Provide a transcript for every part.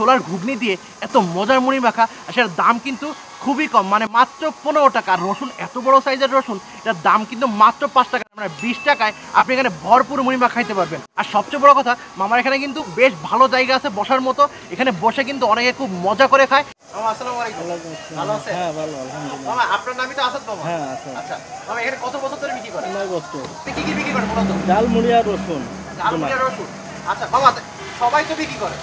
ছোলার ঘুগনি দিয়ে এত মজার মুড়ি মাখা, আর সেটার দাম কিন্তু খুবই কম, মানে মাত্র 15 টাকা। আর রসুন এত বড় সাইজের রসুন, এটার দাম কিন্তু মাত্র 5 টাকা, মানে 20 টাকায় আপনি এখানে ভরপুর মুড়ি মাখা খাইতে পারবেন। আর সবচেয়ে বড় কথা, মামার এখানে কিন্তু বেশ ভালো জায়গা আছে বসার মতো, এখানে বসে কিন্তু অনেকে খুব মজা করে খায়। আসসালামু আলাইকুম। ভালো আছেন? হ্যাঁ ভালো, আলহামদুলিল্লাহ। মামা আপনার নামই তো আসাদ মামা? হ্যাঁ আসাদ। আচ্ছা মামা, এখানে কত বছর ধরে বিক্রি করেন? 9 বছর। কি কি বিক্রি করেন মূলত? ডাল মুড়ি আর রসুন। ডাল মুড়ি আর রসুন। আচ্ছা মামা, সবাই তো বিক্রি করে,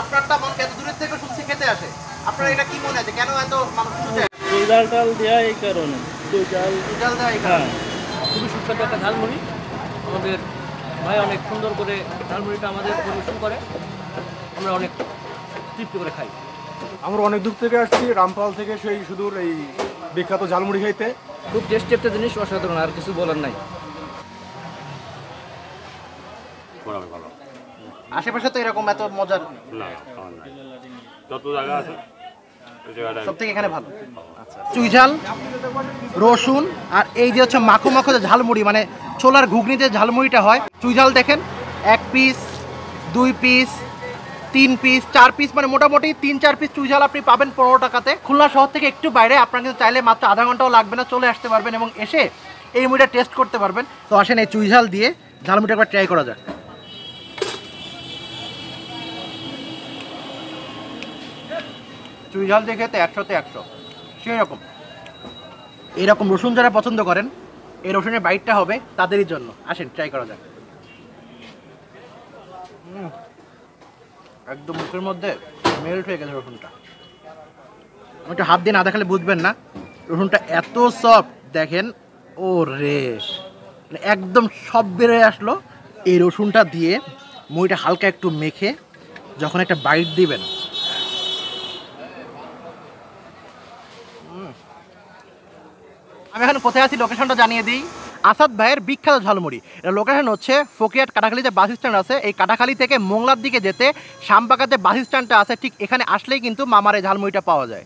আপনারটা মানুষ এত দূরের থেকে শুনছি খেতে আসে, আপনার এটা কি মনে আছে কেন এত মানুষ শুনতে? ডাল ডাল দেওয়া এই কারণে, ডাল দেওয়া এই কারণে। খুবই সুস্বাদু একটা ঝালমুড়ি, আমাদের ভাই অনেক সুন্দর করে ঝালমুড়িটা আমাদের পরিবেশন করে, আমরা অনেক তৃপ্তি করে খাই। আমরা অনেক দূর থেকে আসছি, রামপাল থেকে, সেই সুদূর এই বিখ্যাত ঝালমুড়ি খাইতে। খুব টেস্টি একটা জিনিস, অসাধারণ, আর কিছু বলার নাই। আশেপাশে তো এরকম এত মজার না, যত জায়গা আছে সব থেকে এখানে ভালো। আচ্ছা, চুই ঝাল, রসুন, আর এই যে হচ্ছে মাখো মাখো যে ঝালমুড়ি, মানে ছোলার ঘুগনিতে ঝালমুড়িটা হয়। চুই ঝাল দেখেন, 1 পিস, 2 পিস, 3 পিস, 4 পিস, মানে মোটামুটি 3-4 পিস চুই ঝাল আপনি পাবেন 15 টাকাতে। খুলনা শহর থেকে একটু বাইরে, আপনারা কিন্তু চাইলে মাত্র আধা ঘন্টাও লাগবে না, চলে আসতে পারবেন এবং এসে এই মুড়িটা টেস্ট করতে পারবেন। তো আসেন এই চুই ঝাল দিয়ে ঝালমুড়িটা একবার ট্রাই করা যাক। চুই ঝাল দিয়ে খেতে 100-তে 100 সেই রকম। এইরকম রসুন যারা পছন্দ করেন, এই রসুনের বাইটটা হবে তাদেরই জন্য। আসেন ট্রাই করা যাক। একদম মুখের মধ্যে মেল্ট হয়ে গেছে রসুনটা। আমি একটু হাত দিয়ে না দেখালে বুঝবেন না, রসুনটা এত সফট দেখেন। ও রে, একদম সব বেরোয় আসলো। এই রসুনটা দিয়ে মুড়িটা হালকা একটু মেখে যখন একটা বাইট দিবেন, আমি এখন কোথায় আছি লোকেশনটা জানিয়ে দিই। আসাদ ভাইয়ের বিখ্যাত ঝালমুড়ি, এটা লোকেশন হচ্ছে ফকিরহাট কাটাখালী যে বাস স্ট্যান্ড আছে, এই কাটাখালী থেকে মোংলার দিকে যেতে শামবাগাতে বাস স্ট্যান্ডটা আছে, ঠিক এখানে আসলেই কিন্তু মামার এই ঝালমুড়িটা পাওয়া যায়।